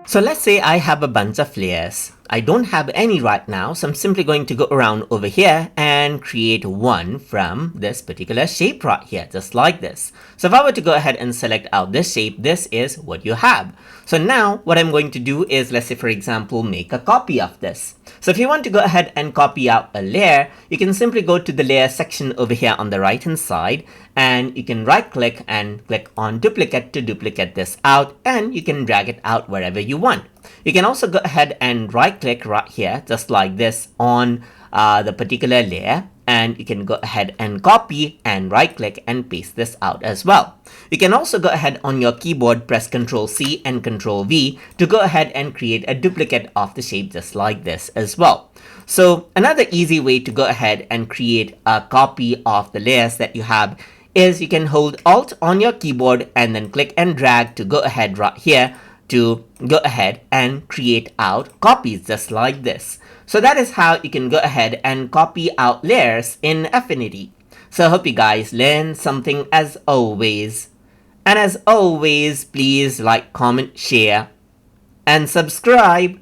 So let's say I have a bunch of layers. I don't have any right now, so I'm simply going to go around over here and create one from this particular shape right here, just like this. So if I were to go ahead and select out this shape, this is what you have. So now what I'm going to do is, let's say for example, make a copy of this. So if you want to go ahead and copy out a layer, you can simply go to the layer section over here on the right hand side, and you can right click and click on duplicate to duplicate this out, and you can drag it out wherever you want. You can also go ahead and right click right here, just like this, on the particular layer, and you can go ahead and copy and right click and paste this out as well. You can also go ahead on your keyboard, press Ctrl C and Ctrl V to go ahead and create a duplicate of the shape just like this as well. So another easy way to go ahead and create a copy of the layers that you have is you can hold Alt on your keyboard and then click and drag to go ahead right here to go ahead and create out copies just like this. So that is how you can go ahead and copy out layers in Affinity. So I hope you guys learned something as always. And as always, please like, comment, share, and subscribe.